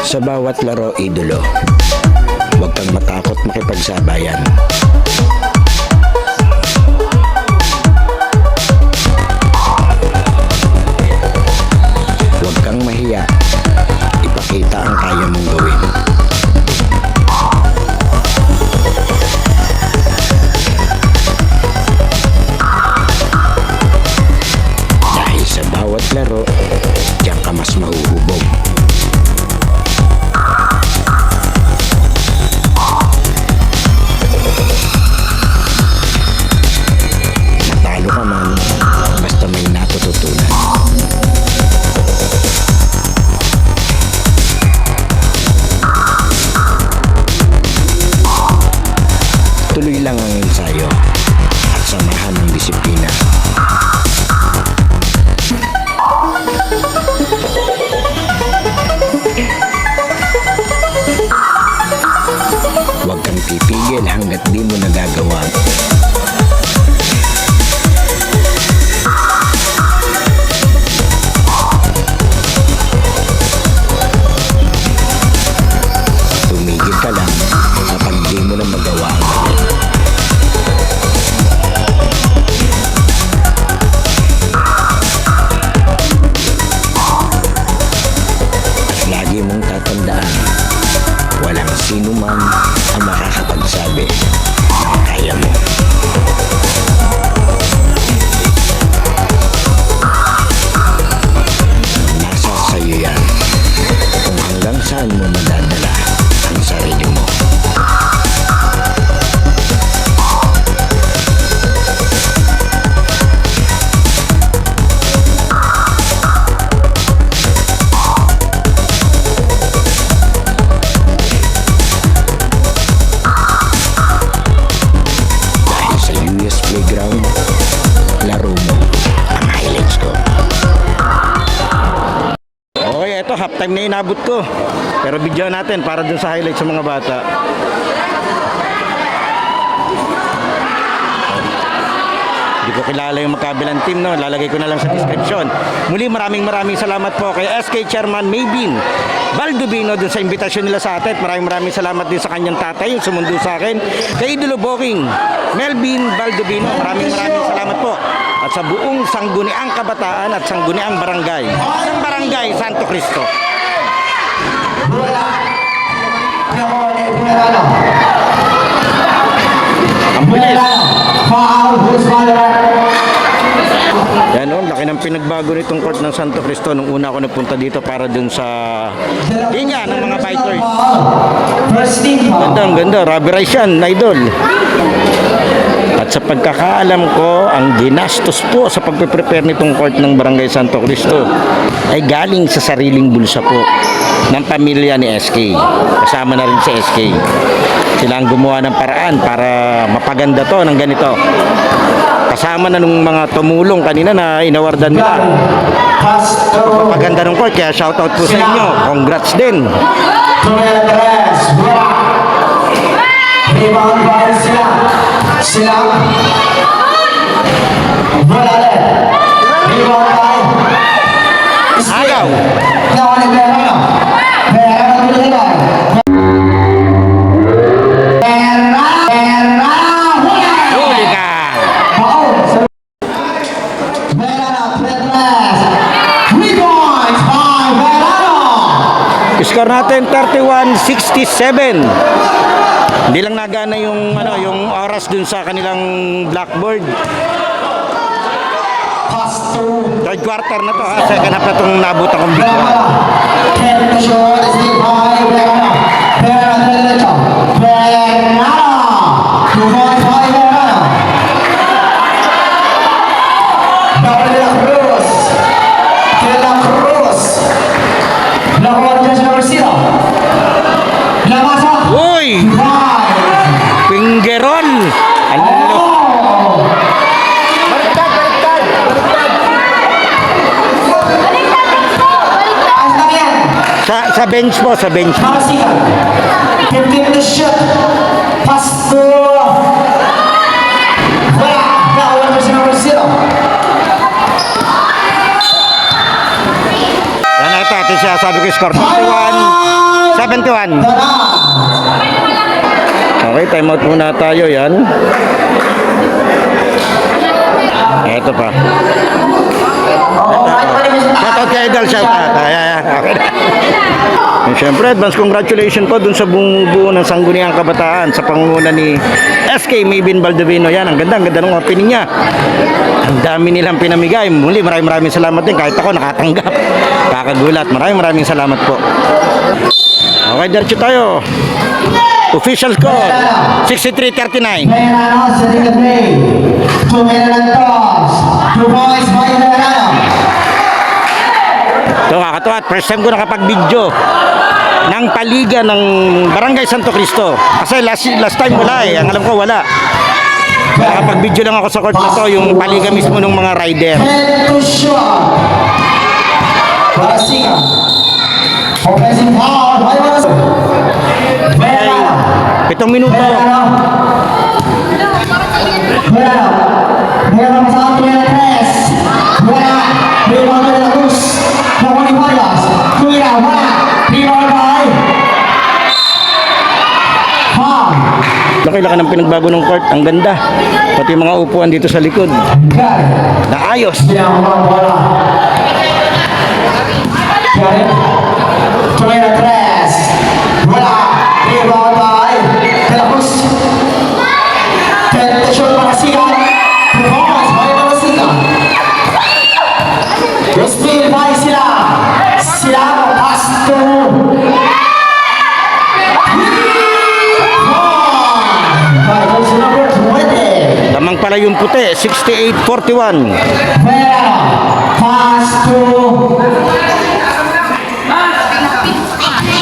Sa bawat laro, idolo, huwag kang matakot makipagsabayan. Huwag kang mahiya, ipakita ang kaya mong gawin. Dahil sa bawat laro, diyan ka mas mahuhubog. Basta may natututunan. Tuloy lang ang ensayo at samahan ng disiplina. Huwag kang pipigil hanggat di mo nagagawa. Tumigil ka lang kapag di mo na magawa ang mali. At lagi mong tatandaan, walang sino man ang makakapagsabi na kaya mo. Nasa sa'yo yan kung hanggang saan mo madadala ang sarili mo. Dahil sa US Playground, laro mo ang highlights ko. Okay, eto halftime na inabot ko. Pero video natin para dun sa highlights sa mga bata. Hindi ko kilala yung magkabilang team, no? Lalagay ko na lang sa description. Muli maraming salamat po kay SK Chairman Maybin Baldubino dun sa imbitasyon nila sa atin. Maraming salamat din sa kanyang tatay yung sumundo sa akin. Kay Idolo Boking Melvin Baldubino, maraming salamat po. At sa buong sangguniang kabataan at sangguniang barangay ng Barangay Santo Cristo. Ang bilis. Yan o, laki ng pinagbago nitong court ng Santo Cristo nung una ako nagpunta dito para dun sa linya ng mga fighters. Ganda, rubber rice yan, idol. At sa pagkakaalam ko, ang ginastos po sa pagpe-prepare nitong court ng Barangay Santo Cristo ay galing sa sariling bulsa po ng pamilya ni SK. Kasama na rin si SK. Sila ang gumawa ng paraan para mapaganda to ng ganito. Kasama na nung mga tumulong kanina na inawardan nila. Pagpapaganda ng court, kaya shoutout po sa inyo. Congrats din. Tumeres, wala. Rebound by sila. Sila. Wala rin. Rebound by. Agaw. Nakuha ni Berano. Berano tuloy na. Berano, wala. Huli ka. Foul. Berano, Tumeres. 3 points by Berano. Score natin 31-67. Hindi lang nagana yung yung oras dun sa kanilang blackboard. Pass to Third quarter na to ha. Second half na itong nabutan kong video. Berano. Ten to short is the high Berano. Berano derecho. Berano. 2 points by Berano. Double de la Cruz. De la Cruz. La guardia de Garcia. La masa. Uy! Five. Pingeron! Ano? Oh. Ayos lang yan. Sa bench po, sa bench. Marasigan. 15 to shoot. Pass to... Wala. Nakuha ko si number 0. Yan ito, ito siya. Sabi ko score 71. Okay, time out muna tayo yan. Ito pa. Shoutout kay Idol, shoutout. Okay. And syempre, advance congratulations po dun sa bumubuo ng Sangguniang Kabataan sa pangunguna ni SK Maybin Baldovino. Yan, ang ganda ng opening niya. Ang dami nilang pinamigay. Muli, maraming salamat din. Kahit ako nakatanggap. Kakagulat. Maraming salamat po. Okay, diretso tayo. Official score, 63-39. Verano setting the play. Tumira ng toss. 2 points by Verano. So, kakatuwa. First time ko nakapag-video ng paliga ng Barangay Santo Cristo. Kasi last time wala eh. Ang alam ko wala. Nakapag-video lang ako sa court na to, yung paliga mismo ng mga rider. Head to shot. Marasigan. Offensive foul by Marasigan. Verano. 7 minuto. Verano. Verano. Verano masama Tumira 3. Wala. Rebound de la Cruz. Nakuha ni Vargas. Tumira, wala. Rebound by. Foul. Laki-laki ng pinagbago ng court. Ang ganda. Pati yung mga upuan dito sa likod. Gary. Naayos. Pinakamuha bola. Gary. Tumira 3. Wala. Rebound by De La Cruz. Tentation Marasigan. Performance by Marasigan. Steal by Sila. Sila pass to. By jersey number 20. Lamang pala yung puti. 68-41. Verano. Pass to.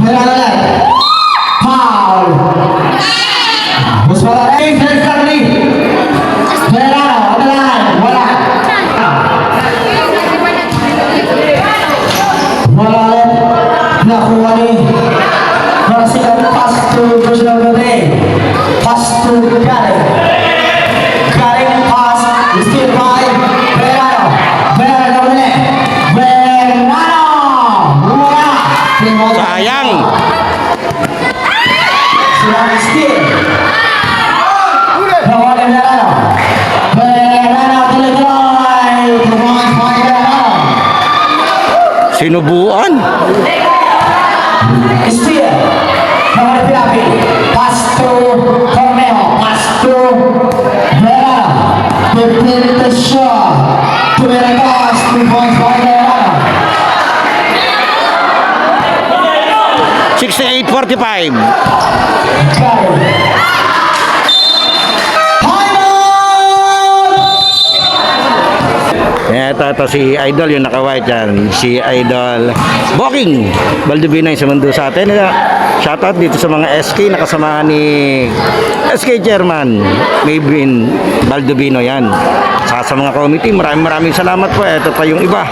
Verano lang. Foul. Gusto na rin. Very friendly. Verano. On the line. Wala. Wala rin. Nakuha ni. Marasigan pass to jersey number 3. Pass to Gary. Gary pass. Steal by Verano. Verano ulit. Verano. Wala. Sayang. Sila steal. Nakuha ni Verano. Verano tuloy-tuloy. 2 points by Verano. Sinubuan. Steal. Nakuha ni Pilapi. Pass to Cornejo. Pass to Verano. 15 to shot. Tumira toss. 2 points by Verano. 68-45. Gary. Ito si Idol, yung naka-white yan. Si Idol Boking Baldovino yung sumundo sa atin. Shoutout dito sa mga SK na kasama ni SK Chairman Maybin Baldovino yan. Sa mga committee, maraming salamat po. Ito pa yung iba.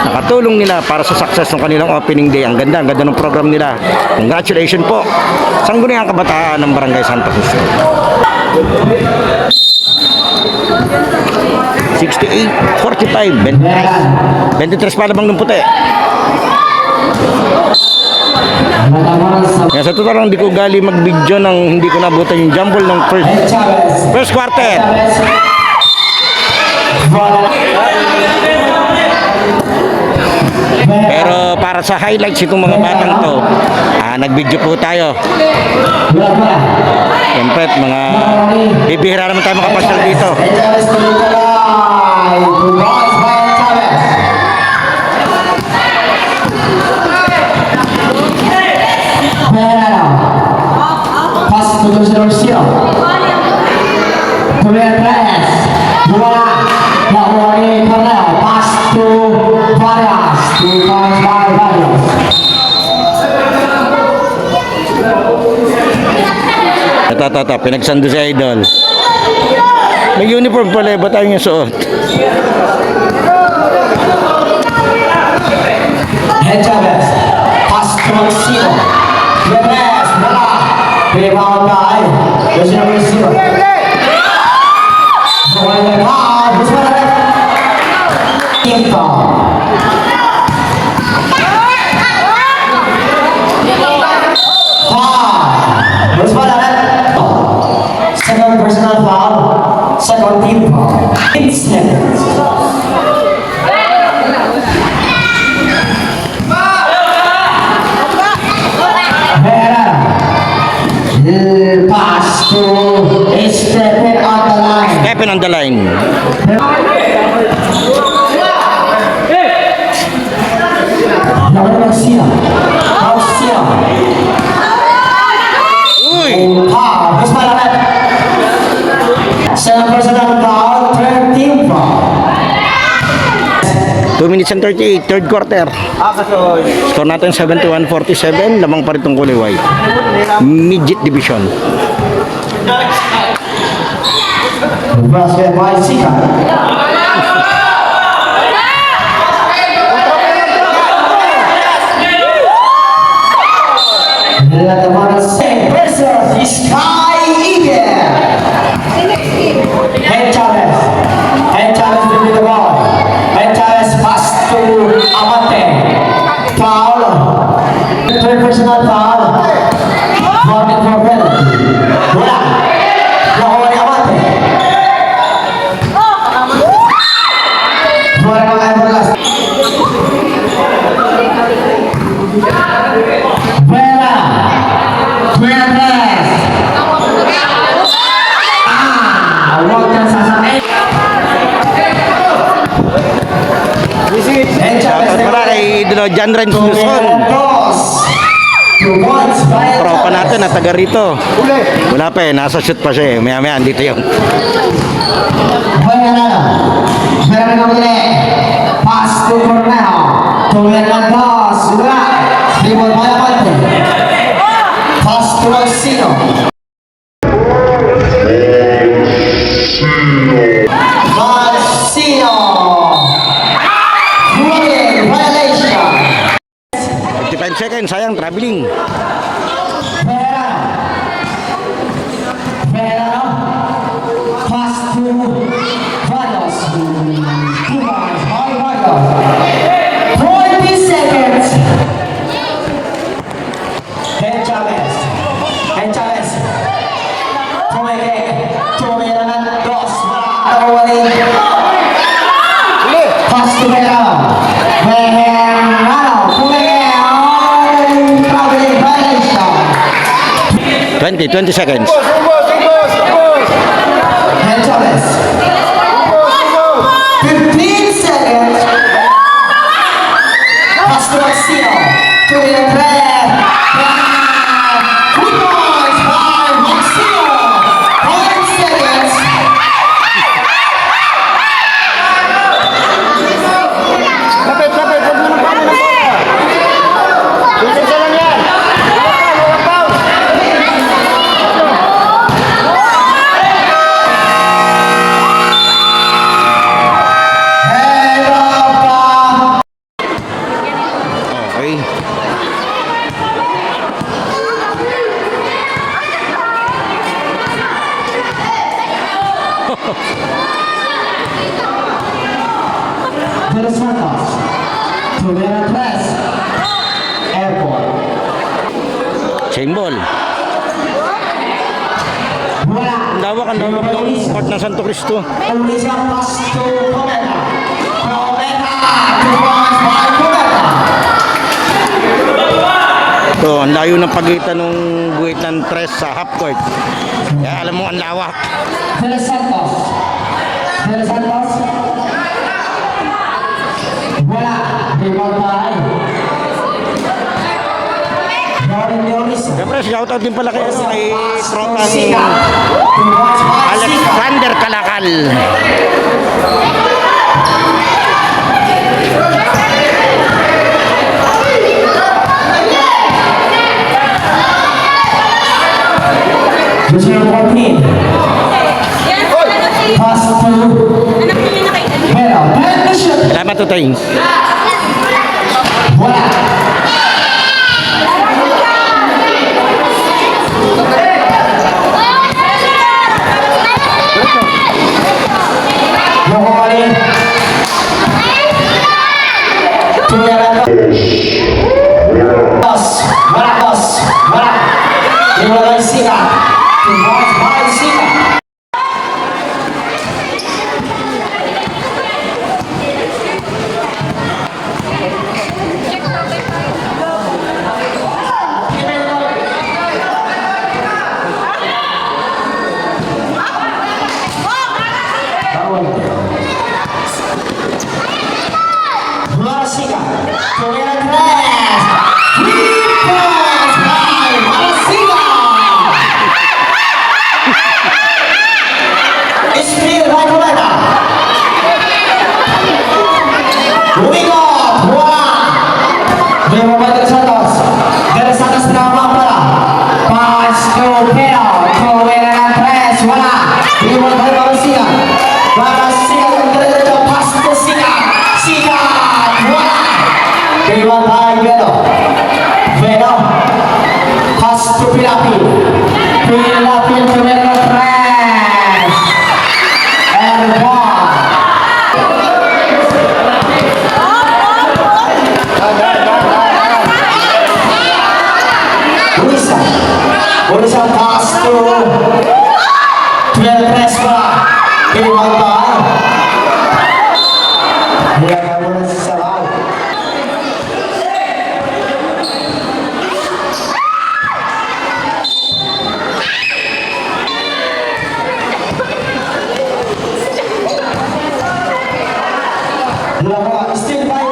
Nakatulong nila para sa success ng kanilang opening day. Ang ganda ng program nila. Congratulations po. Sangguniang Kabataan ng Barangay Santa Cruz. 68-45, 23 palabang ng puti. Kaya sa totoo lang, hindi ko gali mag-video nang hindi ko nabutan yung jumble ng first quarter. Pero para sa highlights itong mga batang to, nag-video po tayo. Siyempre, mga bibihira naman tayo makapasyal dito. Ito, pinagsando si Idol. May uniform pala, ba't ayaw niya suot? Chavez, pass to Maximo. Chavez, wala. Rebound by Jose Luisio. Wala na, gusto na rin. Quinto. Second personal foul, second team foul. 8 seconds. Pass to Stephen on the line. Stephen on the line. Garcia. Uy! Gusto na rin. Second personal foul, third team foul. 2 minutes and 38, third quarter. Score natin 71-47, lamang pa rin itong Kuliway. Midget Division. Basket by Sika. Versus Sky Eagle. Head Chavez with the ball. Head Chavez pass to Amate. Foul. Third personal foul. Voted for penalty. Wala. Nakuha ni Amate. Wala ng Everlast. Vera. Fuentes. Huwag kang sasakit. Shoutout pala kay John Renz Luzon. Pro pa natin na taga rito. Wala pa eh, nasa shoot pa siya eh. Maya andito yun. Pass to Cornejo. Tuloy ang toss. Wala. Dribble by Amante. Pass to Maxino. Maxino. Running violation. 55 seconds, sayang, traveling. Vera. Pass to Vargas. 2 points by Vargas. 40 seconds. Head Chavez. Tumira ng dos. Nakawali. Pass to Vera. Traveling violation. 20 seconds. Head Chavez. 15 seconds. Pass to Maxino. To the red. 3 points by Maxino. 5 seconds. Lapit, huwag mo nang paano na bola. Isa lang yan. Same ball. Wala. Ang lawak ng court ng Santo Cristo. Orisa pass to Cometa. Cometa. 2 points by Cometa. Ito, ang layo ng pagitan ng guhit ng tres sa half court. Kaya alam mo, ang lawak. De Los Santos. De Los Santos. Wala. Rebound by Norin Orisa. Siyempre, shoutout din pala kay Tropang Sika. 2 points by Sika. Alexander Calakal. Position 14. Pass to Pero. And the shot. Salamat, Tutay. Wala. Yohori. Tumira. Toss. Wala toss. Wala. Iwalay Sika. 2 points by Sika. Marasiga. Tumira tres. 3 points by Marasiga. Steal by Cometa. Umigot. Wala. Demo by De Los Santos. De Los Santos pinapapala. Pass to Pero. Tumira ng tres. Wala. Rebound by Marasiga. Marasiga ng diretso. Pass to Sika. Sika. Wala. Rebound by Pero. Pero. Pass to Pilapi. Pilapi tumira ng tres. And one. Orisa. Orisa pass to 12 pa. Rebound by. Yan ang muna sa Sabaw. Lawa, still by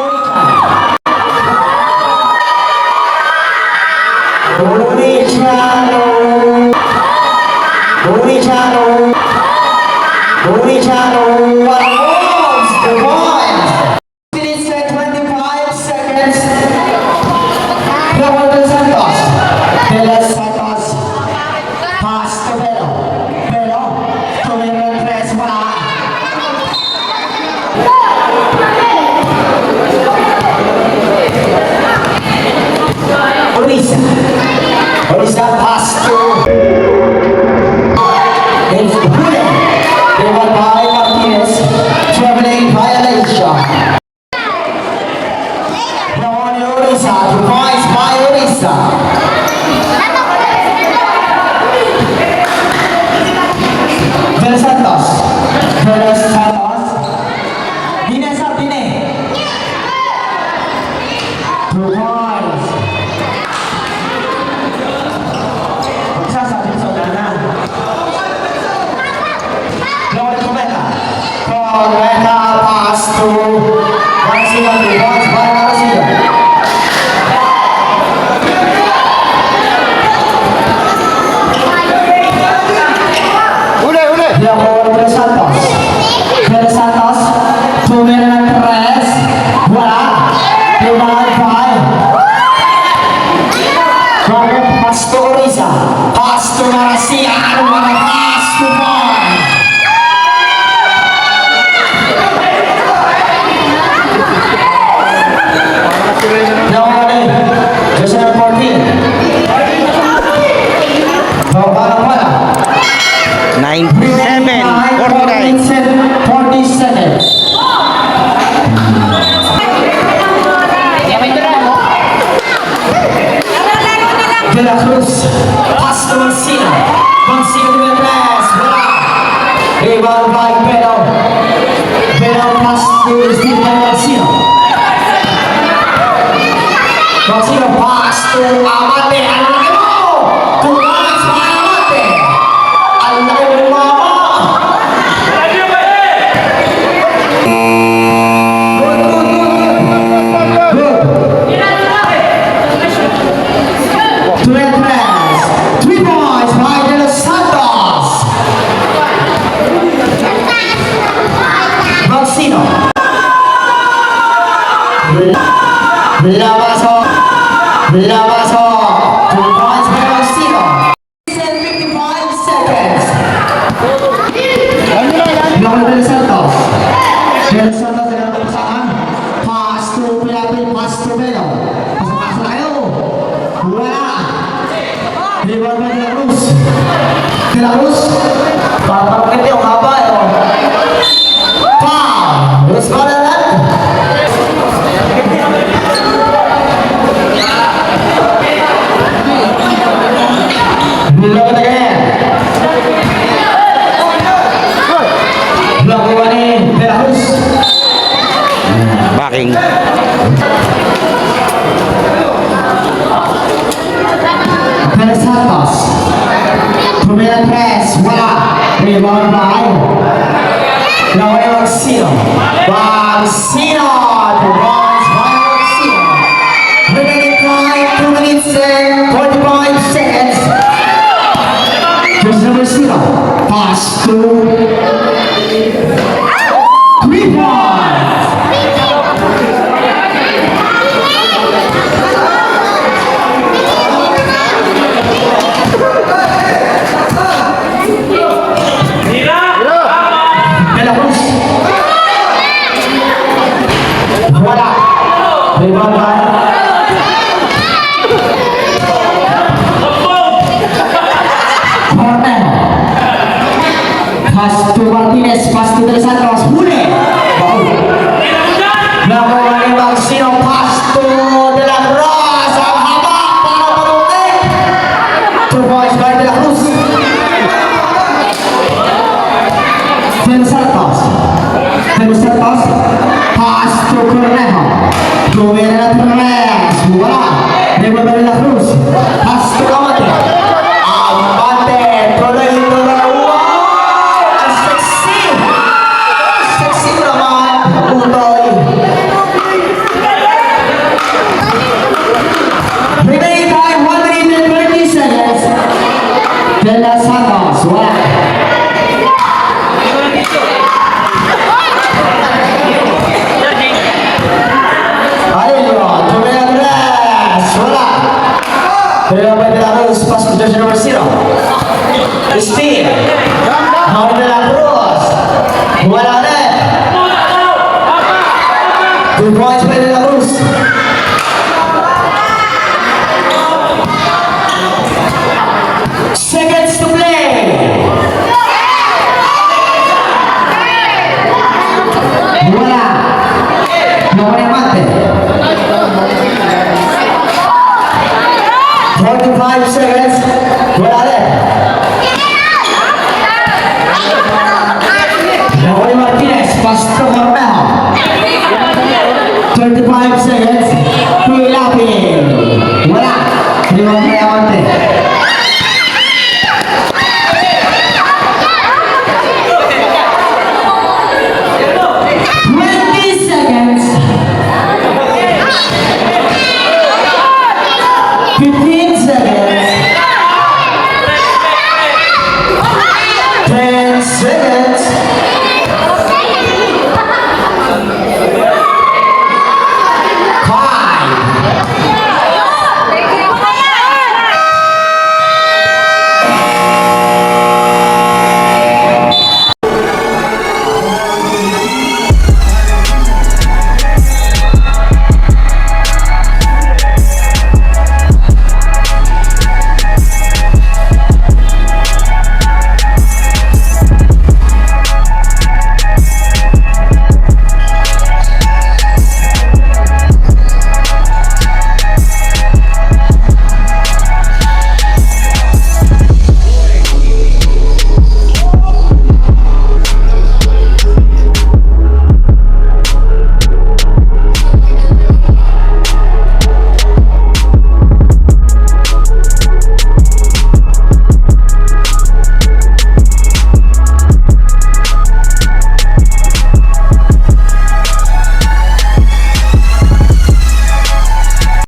Oriciano. Oriciano. Oriciano. What moves the point? Minutes and 25 seconds. Raul De Los Santos. De Los Santos. Pass to Pero. Pero. Tumira ng tres. Wala. Orisa. Orisa pass to it's Hule. They were by Martinez. Traveling violation. Rawani Orisa. 2 points by Orisa. De Los Santos. De Los Santos. Dine Sardine. 2 points. Magsasabi sa dana. Cometa. Cometa pass to Marasiga. 2 points by Marasiga. Yohori De Los Santos. De Los Santos. Tumira ng tres. Wala. Rebound by. Pass to Orisa. Pass to Marasiga. Ano mga pass to point. Yohori. Just number 14. Wala. 97, 49. 40 seconds. De la Cruz, pass to Mancino. Mancino de atrás, wala. Rebound by Pedro. Pedro pass to Stephen Mancino. Mancino pass to Amate. Ang laki mo! Tumalas pa Amate. Ang laki mo mama. Lavaso, 2 points by Mancino. 55 seconds. Lawan dari Santos. Dari Santos dengan pasangan. Pass to Pilapil, pass to Melo. Pasok-pasok na kayo. Wala. Rebound by De La Cruz. De La Cruz. Parang yung haba. Foul. Let's go na lang. Block it again. Block one in De La Cruz. Backing. Pérez Santos. Primera tres. Wala. Rebound by Laura Mancino. Mancino. 2 points by Mancino. Remaining time 2 minutes and 45 seconds. Just number 0. Pass to 3 points. De La Cruz. Wala. Rebound by pass to Martinez, pass to De Los Santos, huli! Nakuha ni Mancino, pass to De La Cruz, ang haba para malutin! 2 points by De La Cruz. De Los Santos, pass to Cornejo, Gomera na Torres, wala! Rebound by De La Cruz, pass to Amate, Amate, tuloy remaining time 1 minute and 20 seconds. De Los Santos, wala. Arillo, Tumera Tres, wala. Pero by De La Cruz, pass to jersey number 0. Steve, now De La Cruz, wala rin. 2 points by De La Cruz. Seconds to play. Wala. Nakuha ni Amate. 45 seconds. Wala rin. Nakuha ni Martinez. Pass to Cornejo. 35 seconds. Pilapil. Wala. Rebound by Amate.